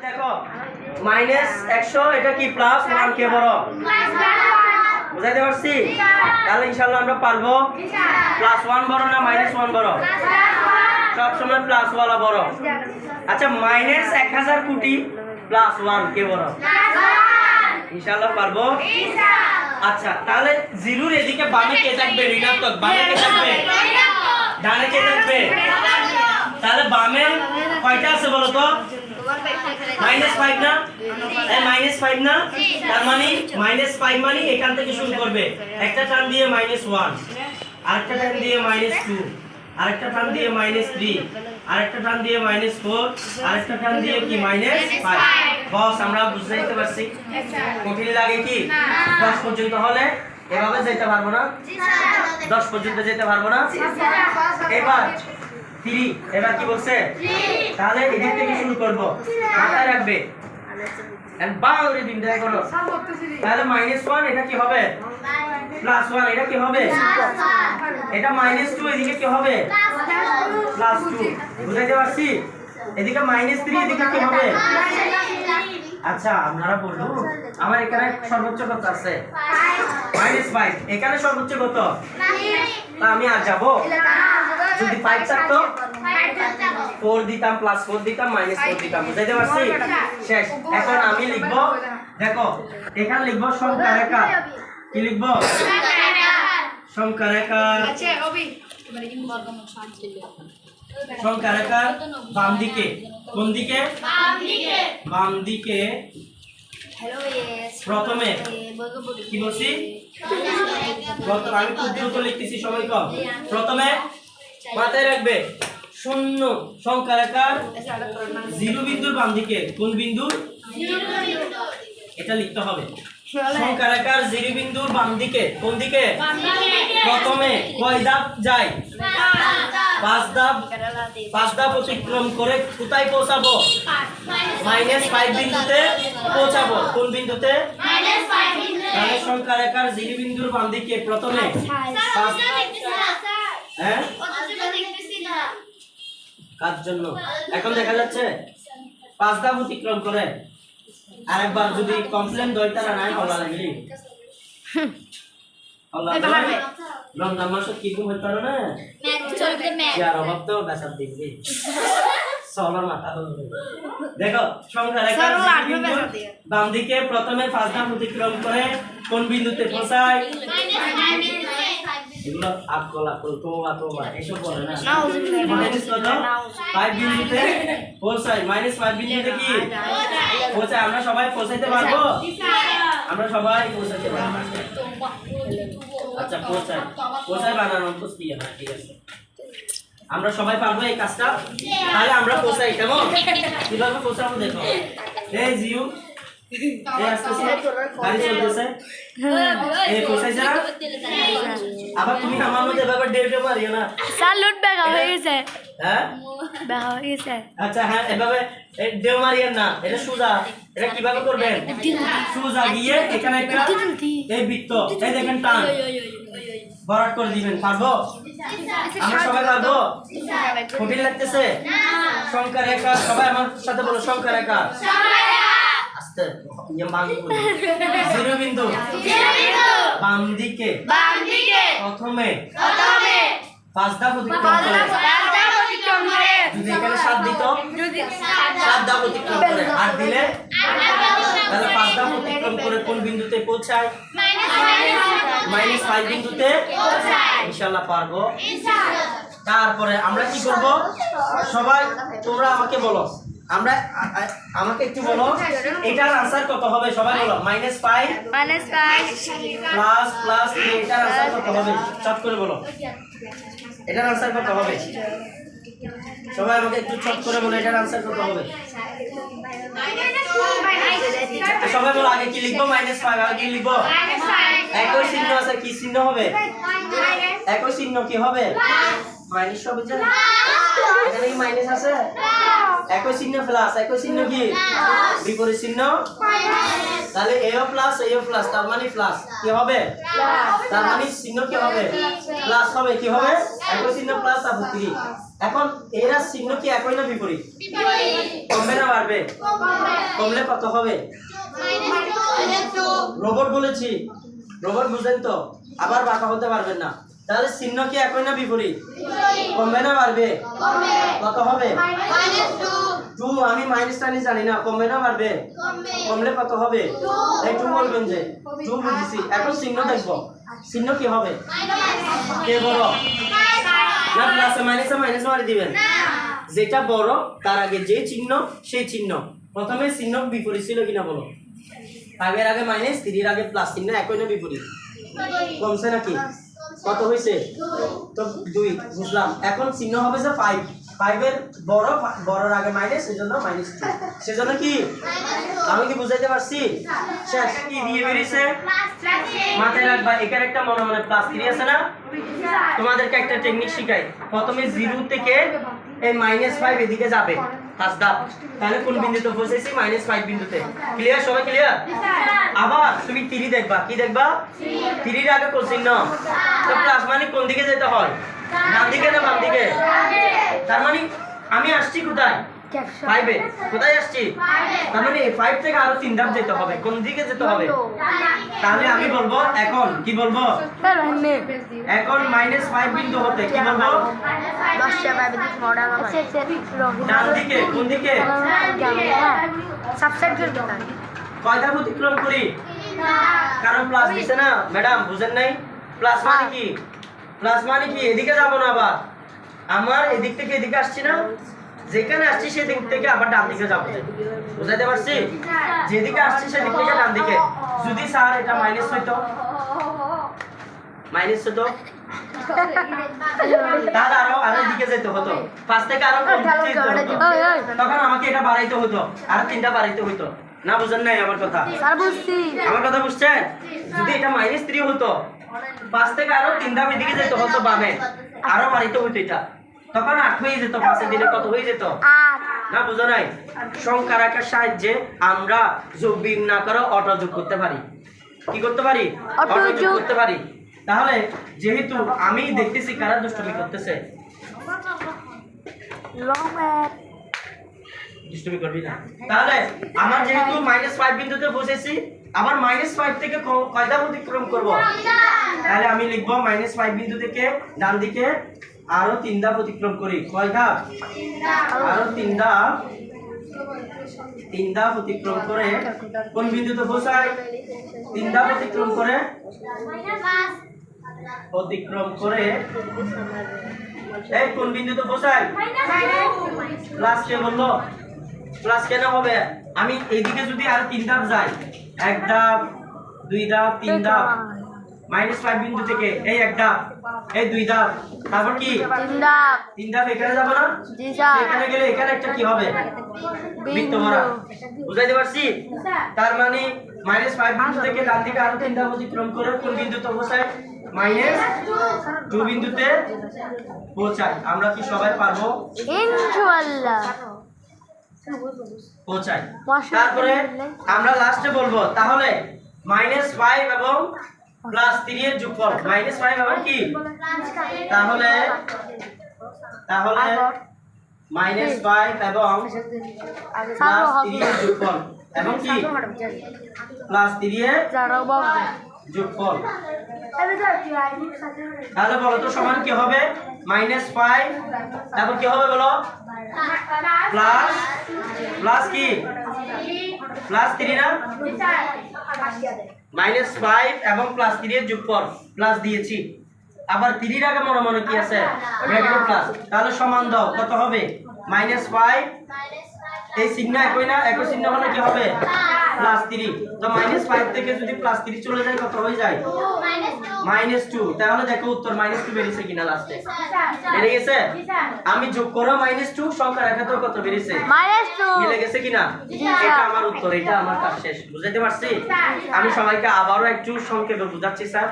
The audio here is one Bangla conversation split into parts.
দেখো -100 এটা কি প্লাস 1 কে বড় বুঝাইতে পারছি তাহলে ইনশাআল্লাহ আমরা পারবো প্লাস 1 বড় না -1 বড় সব সময় প্লাস ওয়ালা বড় আচ্ছা -1000 কোটি প্লাস 1 কে বড় ইনশাআল্লাহ পারবো আচ্ছা তাহলে জিরোর এদিকে বামে কে থাকবে ঋণাত্মক বামে কে থাকবে ডানে কে থাকবে তাহলে বামে কয়টা আছে বলো তো -5 না -5 না তার মানে -5 মানে এখান থেকে শুরু করবে একটা টান দিয়ে -1 আরেকটা টান দিয়ে -2 আরেকটা টান দিয়ে -3 আরেকটা টান দিয়ে -4 আরেকটা টান দিয়ে কি -5 বস আমরা বুঝাইতে পারছি কঠিন লাগে কি 10 পর্যন্ত হলে এভাবে যেতে পারবো না 10 পর্যন্ত যেতে পারবো না এবার 3 এবার কি বলছে তাহলে এদিক থেকে শুরু করব মাথায় রাখবে এন্ড বাউরে দিন দেয় করো তাহলে -1 এটা কি হবে +1 এটা কি হবে এটা -2 এদিকে কি হবে +2 বুঝাইতে পারছি এদিকে -3 এদিকে কি হবে আচ্ছা আপনারা বলুন আমার এখানে সর্বোচ্চ কত আছে -5 এখানে সর্বোচ্চ কত তা আমি আর যাব যদি 5 থাকতো 4 দিতাম +4 দিতাম -4 দিতাম বুঝাইতে পারছি শেষ এখন আমি লিখব দেখো এখানে লিখব সংখ্যা রেখা কি লিখব সংখ্যা রেখা আচ্ছা অবি সংখ্যা রেখা বাম দিকে কোন দিকে বাম দিকে প্রথমে কি বলছি আমি খুব দ্রুত লিখতেছি সময় কম প্রথমে মাথায় রাখবে 0 সংখ্যা রেখার 0 বিন্দুর বাম দিকে কোন বিন্দু এটা লিখতে হবে সংখ্যা রেখার 0 বিন্দুর বাম দিকে কোন দিকে প্রথমে কয় ধাপ যায় 5 ধাপ অতিক্রম করে কোথায় পৌঁছাবো -5 বিন্দুতে পৌঁছাবো কোন বিন্দুতে -5 বিন্দুতে তাহলে সংখ্যা রেখার 0 বিন্দুর বাম দিকে প্রথমে হ্যাঁ কার জন্য এখন দেখা যাচ্ছে 5 ধাপ অতিক্রম করে আরেকবার যদি কমপ্লেন দইতারা নাই বলা লাগলি আল্লাহ রমজান মাসে কি ঘুম হইতো না ম্যাচ চলতে ম্যাচ यार অভাব তো বেসাব দিবি সবার মাথা দেখো সংখ্যা রেখার বাম দিকে প্রথমে 5 ধাপ অতিক্রম করে কোন বিন্দুতে পৌঁছায় এগুলো আকল তোবা এসব বলে না না 5 বিন্দুতে পৌঁছায় -5 বিন্দুতে কি পৌঁছায় আমরা সবাই পৌঁছাইতে পারবো আমরা সবাই পৌঁছাতে পারবো আচ্ছা পৌঁছায় বানানো তো কি না ঠিক আছে আমরা সবাই পারবো এই কাজটা তাহলে আমরা পৌঁছাই কেমন কিভাবে পৌঁছাবো দেখো এই জিউ এই আস্তে গাড়ি চলতেছে এই পৌঁছাইছে না আবার তুমি আমার মধ্যে ব্যাপার ডেটে মারিও না সালুট ব্যাগ হয়ে গেছে হ্যাঁ ব্যাগ হয়ে গেছে আচ্ছা হ্যাঁ এভাবে ডেও মারিয়েন না এটা সোজা এটা কিভাবে করবেন সোজা গিয়ে এখানে একটা এই বৃত্ত এই দেখেন টান ভরাট করে দিবেন পারবো আমরা সবাই পারবো কঠিন লাগতেছে সংখ্যা রেখা সবাই আমার সাথে বলো সংখ্যা রেখা আস্তে জিরো বিন্দু বাম দিকে প্রথমে 5 ধাপ অতিক্রম করে যদি এখানে 7 দিত 7 ধাপ অতিক্রম করে 8 দিলে তাহলে 5 ধাপ অতিক্রম করে কোন বিন্দুতে পৌঁছায় -5 বিন্দুতে ইনশাআল্লাহ পারবো তারপরে আমরা কি করব সবাই তোমরা আমাকে বলো আমরা আমাকে একটু বলো এটার आंसर কত হবে সবাই বলো -5 প্লাস এটার आंसर কত হবে চট করে বলো এটার आंसर কত হবে সবাই আমাকে একটু চট করে বলো এটার आंसर কত হবে সবাই বলো আগে কি লিখবো -5 আগে কি লিখবো একই চিহ্ন আছে কি চিহ্ন হবে একই চিহ্ন কি হবে মাইনাস হবে যে এখানে কি মাইনাস আছে একই চিহ্ন প্লাস একই চিহ্ন কি বিপরীত চিহ্ন তাহলে এও প্লাস তার মানে প্লাস কি হবে তার মানে চিহ্ন কি হবে প্লাস হবে কি হবে একই চিহ্ন প্লাস তারপর 3 এখন এরা চিহ্ন কি একই না বিপরীত কমবে না বাড়বে কমলে কত হবে রোবট বলেছি রোবট বুঝেন তো আবার বাঁকা হতে পারবেন না তাহলে চিহ্ন কি একই না বিপরীত কমবে না বাড়বে কত হবে 2 আমি মাইনাস টানি জানি না কমবে না বাড়বে কমলে কত হবে এই 2 বলবেন যে 2 বুঝেছি এখন চিহ্ন দেখব চিহ্ন কি হবে কে বড় না প্লাসে মাইনাসে মাইনাস মারি দিবেন যেটা বড় তার আগে যে চিহ্ন সেই চিহ্ন প্রথমে চিহ্ন বিপরীত ছিল কিনা বলো আগের আগে মাইনাস 3 এর আগে প্লাস চিহ্ন একই না বিপরীত কমছে নাকি কত হইছে তো 2 বুঝলাম এখন চিহ্ন হবে যে 5 এর বড়র আগে মাইনাস সেজন্য মাইনাস 2 সেজন্য কি আমি কি বুঝাইতে পারছি শেষ কি দিয়ে বেরিয়েছে মাথায় রাখবা এখানে একটা মনে মনে প্লাস 3 আছে না তোমাদেরকে একটা টেকনিক শিখাই প্রথমে 0 থেকে এই -5 এদিকে যাবে ফার্স্ট ধাপ তাহলে কোন বিন্দুতে পৌঁছেছি -5 বিন্দুতে ক্লিয়ার সবাই ক্লিয়ার আবার তুমি 3 দেখবা কি দেখবা 3 এর আগে কোন চিহ্ন তো প্লাস মানে কোন দিকে যেতে হয় ডান দিকে না বাম দিকে তার মানে আমি আসছি কোথায় 5 এ কোথায় আসছি তার মানে 5 থেকে আরো 3 ধাপ যেতে হবে কোন দিকে যেতে হবে তাহলে আমি বলবো এখন কি বলবো এখন -5 বিন্দু হতে কি বলবো ডান দিকে কোন দিকে কয় ধাপ অতিক্রম করি কারণ প্লাস দিছে না ম্যাডাম বুঝেন নাই প্লাস মানে কি এদিকে যাব না আবার আমার এদিক থেকে এদিকে আসছি না যেখানে আসছি সেদিক থেকে আবার ডান দিকে যাব বুঝাইতে পারছি যেদিকে আসছি সেদিক থেকে ডান দিকে যদি স্যার এটা মাইনাস হইতো তার আরো দিকে যেতে হতো 5 থেকে আরো কম যেতে হতো তখন আমাকে এটা বাড়াইতে হতো আর 3টা বাড়াইতে হতো না বুঝেন নাই আমার কথা স্যার বুঝছি আমার কথা বুঝছেন যদি এটা -3 হতো 5 থেকে আরো 3 ধাপ এদিকে যেতে হতো বামে আরো বাড়াইতে হতো এটা তখন 8 হয়ে যেত 5 এর দিনে কত হয়ে যেত 8 না বুঝো নাই সংখ্যার আকার সাহায্যে আমরা যোগ বিয়োগ না করে অটো যোগ করতে পারি কি করতে পারি অটো যোগ করতে পারি তাহলে যেহেতু আমি দেখতেছি কারা দুষ্টুমি করতেছে দুষ্টুমি করবি না তাহলে আমার যেহেতু -5 বিন্দুতে বসেছি আবার -5 থেকে কয় ধাপ অতিক্রম করব তাহলে আমি লিখব -5 বিন্দু থেকে ডান দিকে আরো 3 ধাপ অতিক্রম করি কয় ধাপ আরো 3 ধাপ অতিক্রম করে কোন বিন্দুতে পৌঁছাই 3 ধাপ অতিক্রম করে এই কোন বিন্দুতে পৌঁছাই প্লাস কে বললো প্লাস কেন হবে আমি এইদিকে যদি আর 3 ধাপ যাই 1 ধাপ 2 ধাপ 3 ধাপ -5 বিন্দু থেকে এই 1 ধাপ এই 2 ধাপ তারপর কি 3 ধাপ এখানে যাব না এখানে গেলে এখানে একটা কি হবে বৃত্ত ভরা বুঝাইতে পারছি তার মানে -5 বিন্দু থেকে ডান দিকে আরো 3 ধাপ অতিক্রম করে কোন বিন্দুতে পৌঁছাই -2 বিন্দুতে পৌঁছাই আমরা কি সবাই পারবো ইনশাআল্লাহ পৌঁছাই তারপরে আমরা লাস্টে বলবো তাহলে -5 এবং +3 এর যোগফল -5 এবং কি তাহলে -5 এবং +3 এর যোগফল এবং কি +3 এর যোগফল তাহলে বলো তো সমান কি হবে -5 তারপর কি হবে বলো প্লাস কি +3 না -5 এবং +3 এর যোগফল প্লাস দিয়েছি আবার 3 এর আগে মনে মনে কি আছে ব্র্যাকেটে প্লাস তাহলে সমান দাও কত হবে -5 এই চিহ্ন একই না একই চিহ্ন হলে কি হবে +3 তো -5 থেকে যদি +3 চলে যায় কত হয়ে যায় -2 তাহলে দেখো উত্তর -2 বেরিয়েছে কিনা লাস্টে বেরিয়ে গেছে আমি যোগ করো -2 সংখ্যা রেখাতে কত বেরিয়েছে -2 মিলে গেছে কিনা এটা আমার উত্তর এটা আমার কাজ শেষ বুঝাইতে পারছি আমি সবাইকে আবারো একটু সংক্ষেপে বুঝাচ্ছি স্যার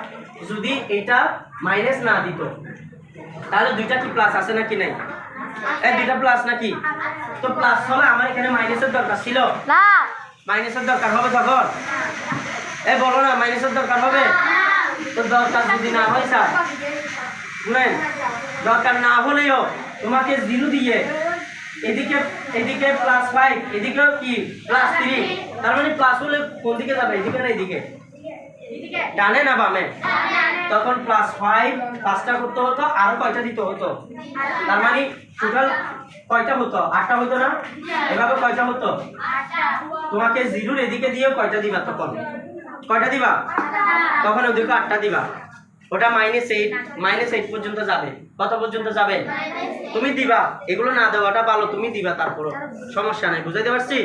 যদি এটা মাইনাস না দিত তাহলে দুইটা কি প্লাস আছে নাকি নাই এই দুইটা প্লাস নাকি তো প্লাস হলে আমার এখানে মাইনাসের দরকার ছিল না মাইনাসের দরকার হবে তখন এই বলো না মাইনাসের দরকার হবে তো দরকার যদি না হয় স্যার শুনেন দরকার না হলেও তোমাকে 0 দিয়ে এদিকে এদিকে +5 এদিকেও কি +3, তার মানে প্লাস হলে কোন দিকে যাবে, এদিকে না এদিকে, ডানে না বামে? তখন +5 5টা করতে হতো, আরো কয়টা দিতে হতো? তার মানে টোটাল কয়টা হতো? 8টা হতো না? এভাবে কয়টা হতো? তোমাকে 0 এদিকে দিয়ে কয়টা দিবা? তখন কয়টা দিবা? তখন ওদিকে 8টা দিবা। ওটা -8 পর্যন্ত যাবে। কত পর্যন্ত যাবে? তুমি দিবা, এগুলো না দেওয়াটা ভালো, তুমি দিবা, তারপরও সমস্যা নাই। বুঝাইতে পারছি?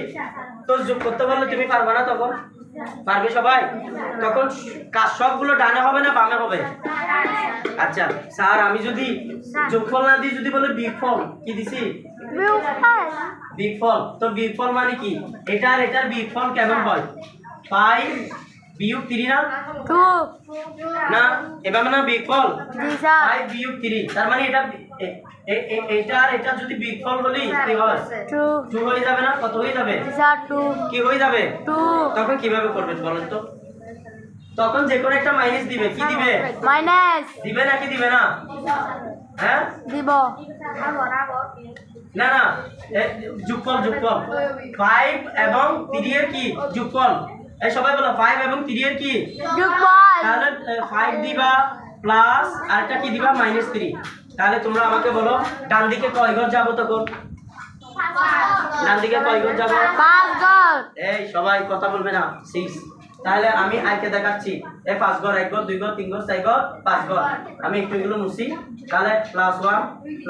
তো যোগ করতে বললে তুমি পারবে না, তখন পারবে সবাই? তখন কাজ সবগুলো ডানে হবে না বামে হবে? আচ্ছা স্যার, আমি যদি যোগফল না দিই, যদি বলে বিগফল, কি দিছি? বিগফল। তো বিগফল মানে কি? এটা আর এটার বিগফল কেমন হয়? 5 বিয়োগ 3 না? 2 না, এভাবে না বিগফল? জি স্যার 5 বিয়োগ 3, তার মানে এটা এটা আর এটা যদি বিগফল হলি কি হয়? 2 হয়ে যাবে না? কত হয়ে যাবে? জি স্যার 2 কি হয়ে যাবে? 2 তখন কিভাবে করবেন বলেন তো? তখন যে কোনো একটা মাইনাস দিবে, কি দিবে? মাইনাস দিবে নাকি দিবে না? হ্যাঁ, দিব না না, যোগফল 5 এবং 3 এর কি যোগফল? এই সবাই বলো 5 এবং 3 এর কি যোগফল। তাহলে 5 দিবা প্লাস আরেকটা কি দিবা -3। তাহলে তোমরা আমাকে বলো ডান দিকে কয় ঘর যাব তখন? ডান দিকে কয় ঘর যাব? 5 ঘর। এই সবাই কথা বলবে না, 6। তাহলে আমি আইকে দেখাচ্ছি, এই 5 ঘর, 1 ঘর 2 ঘর 3 ঘর 4 ঘর 5 ঘর। আমি একটু এগুলো মুছি। তাহলে +1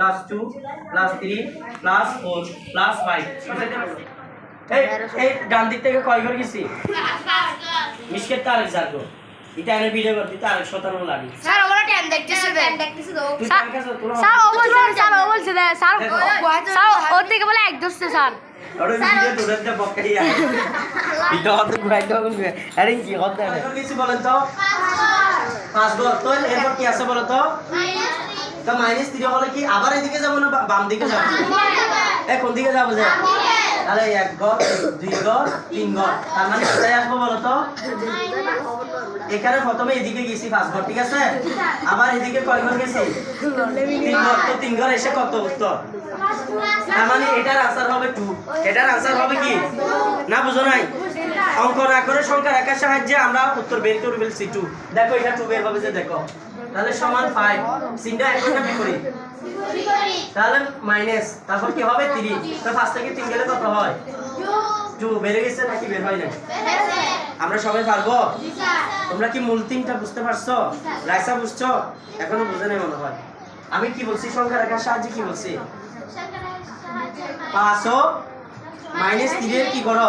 +2 +3 +4 +5। এই ডান দিক থেকে কয় ঘর গেছি? মিসকেট তার যাবো, এটা এনে ভিডিও করতে তো আরেক শতাংশ লাগে। স্যার ওরা টাইম দেখতেছে তো তুই টাইম কাছে তোর স্যার ও বলছে স্যার ওর থেকে বলে এক দোস্ত স্যার। ওরে ভিডিও তোদের বকাই আছে ভিডিও তো ঘুরাই দাও কোন আরে কি হতে আছে কিছু বলেন তো? 5 ঘর। তো এরপর কি আছে বলো তো? তো -3 হলে কি আবার এদিকে যাব না বাম দিকে যাব? কোন দিকে যাব? যে তাহলে 1 ঘর 2 ঘর 3 ঘর, তার মানে কোথায় আসবো বলো তো? এখানে প্রথমে এদিকে গেছি 5 ঘর, ঠিক আছে? আবার এদিকে কয় ঘর গেছি? 3 ঘর। তো 3 ঘর এসে কত উত্তর? তার মানে এটার আনসার হবে 2। এটার আনসার হবে কি? না বুঝো নাই? অঙ্ক না করে সংখ্যা রাখার সাহায্যে আমরা উত্তর বের করে ফেলছি 2। দেখো এটা 2 বের হবে যে, দেখো তাহলে সমান 5। চিন্তা এখন না বিপরীত, তাহলে মাইনাস, তারপর কি হবে 3। তো 5 থেকে 3 গেলে কত হয়? 2 বেড়ে গেছে নাকি বের হয় না? আমরা সবাই পারবো? তোমরা কি মূল তিনটা বুঝতে পারছো? রাইসা বুঝছো? এখনো বুঝে নাই মনে হয়। আমি কি বলছি সংখ্যা রাখার সাহায্যে? কি বলছি? 5 ও -3 এর কি করো?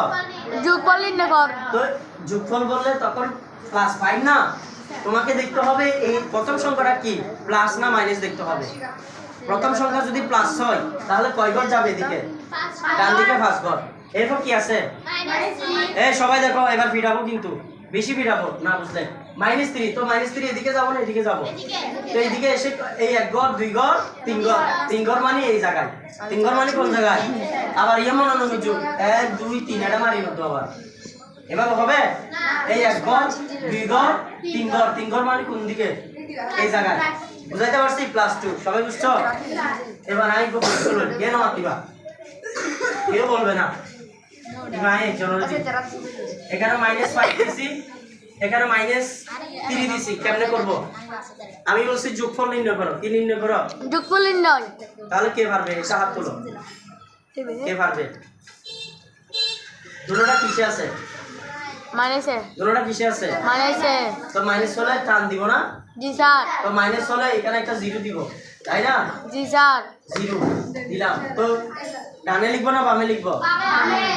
যোগফল নির্ণয় কর। তো যোগফল বললে তখন +5 না? তোমাকে দেখতে হবে এই প্রথম সংখ্যাটা কি প্লাস না মাইনাস দেখতে হবে। প্রথম সংখ্যা যদি প্লাস হয় তাহলে কয় ঘর যাবে এদিকে? ডান দিকে 5 ঘর। এরপর কি আছে? এই সবাই দেখো, এবার ফিরাবো কিন্তু বেশি ফিরাবো না, বুঝলে? -3। তো -3 এদিকে যাবো না এদিকে যাবো? তো এইদিকে এসে এই 1 ঘর 2 ঘর 3 ঘর, 3 ঘর মানে এই জায়গায়। 3 ঘর মানে কোন জায়গায়? আবার ইয়ে মনে নয় যোগ 1 2 3 এটা মারি মতো আবার এভাবে হবে? এই 1 ঘর 2 ঘর 3 ঘর, 3 ঘর মানে কোন দিকে? এই জায়গায়। বুঝাইতে পারছি? +2। সবাই বুঝছো? এবার আই গো বলুন কেন মাতিবা? কেউ বলবে না। ভাই এখানে -5 দিছি, এখানে -3 দিছি, কেমনে করব? আমি বলছি যোগফল নির্ণয় করো। কি নির্ণয় করো? যোগফল নির্ণয়। তাহলে কে পারবে? এটা হাত তোলো। কে পারবে? দুটোটা কিসে আছে? মাইনাসে। দুটোটা কিসে আছে? মাইনাসে। তো মাইনাস হলে টান দিব না? জি স্যার। তো মাইনাস হলে এখানে একটা 0 দিব, তাই না? জি স্যার। 0 দিলাম। তো ডানে লিখবো না বামে লিখবো?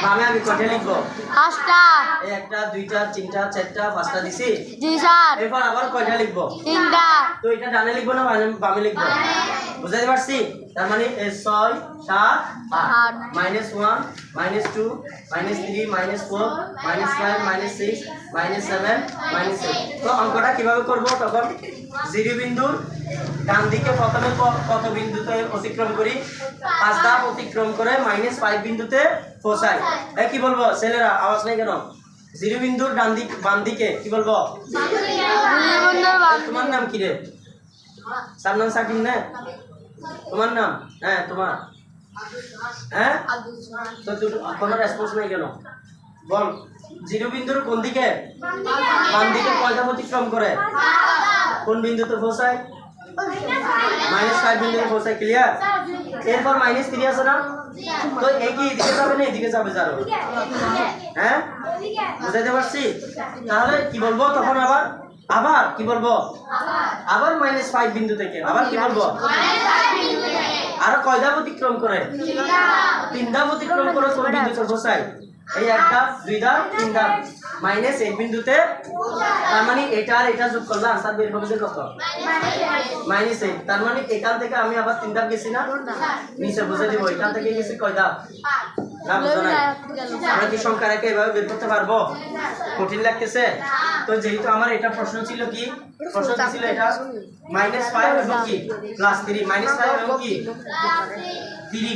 বামে আগে কয়টা লিখবো? 5টা। এই 1টা 2টা 3টা 4টা 5টা দিছি। জি স্যার। এরপর আবার কয়টা লিখবো? 3টা। তো এটা ডানে লিখবো না বামে লিখবো? বুঝাইতে পারছি? তার মানে 6 7 8 -1 -2 -3 -4 -5 -6 -7 -8। তো অঙ্কটা কিভাবে করব? তখন 0 বিন্দুর ডান দিকে প্রথমে কত বিন্দুতে অতিক্রম করি? 5 ধাপ অতিক্রম করে -5 বিন্দুতে পৌঁছাই। এই কি বলবো ছেলেরা? আওয়াজ নাই কেন? 0 বিন্দুর বাম দিকে কি বলবো? তোমার নাম কি রে? সার নাম সাকিব না? তোমার নাম? হ্যাঁ তোমার। হ্যাঁ তো কোনো রেসপন্স নাই কেন? বল, জিরো বিন্দুর কোন দিকে? বাম দিকে কয়টা অতিক্রম করে? কোন বিন্দুতে পৌঁছায়? -5 বিন্দুতে পৌঁছায়। ক্লিয়ার? এরপর -3 আছে না? তো এই কি এদিকে যাবে না এদিকে যাবে জানো? হ্যাঁ বুঝাইতে পারছি? তাহলে কি বলবো তখন? আবার কি বলবো? আবার -5 বিন্দু থেকে আবার কি বলবো? আর কয় ধাপ অতিক্রম করে? 3 ধাপ অতিক্রম করে কোন বিন্দুতে পৌঁছায়? এই 1 ধাপ 2 ধাপ 3 ধাপ -8 বিন্দুতে। তার মানে এটা আর এটা যোগ করলে আনসার বের হবে যে কত? -8। তার মানে এখান থেকে আমি আবার 3 ধাপ গেছি না? নিচে বুঝে দিব এখান থেকে গেছি কয় ধাপ? না বুঝো নাই? আমরা কি সংখ্যা রেখে এভাবে বের করতে পারবো? কঠিন লাগতেছে? তো যেহেতু আমার এটা প্রশ্ন ছিল, কি প্রশ্ন ছিল? এটা -5 এবং কি +3, -5 এবং কি 3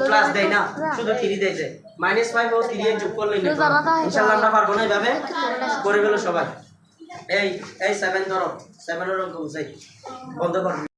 প্লাস দেয় না, শুধু 3 দেয় যে -5 ও 3 এর যোগ করলে ইনশাআল্লাহ আমরা পারবো না। এভাবে করে গেল সবাই। এই 7 ধরো, 7 এর অঙ্ক বুঝাই বন্ধ করো।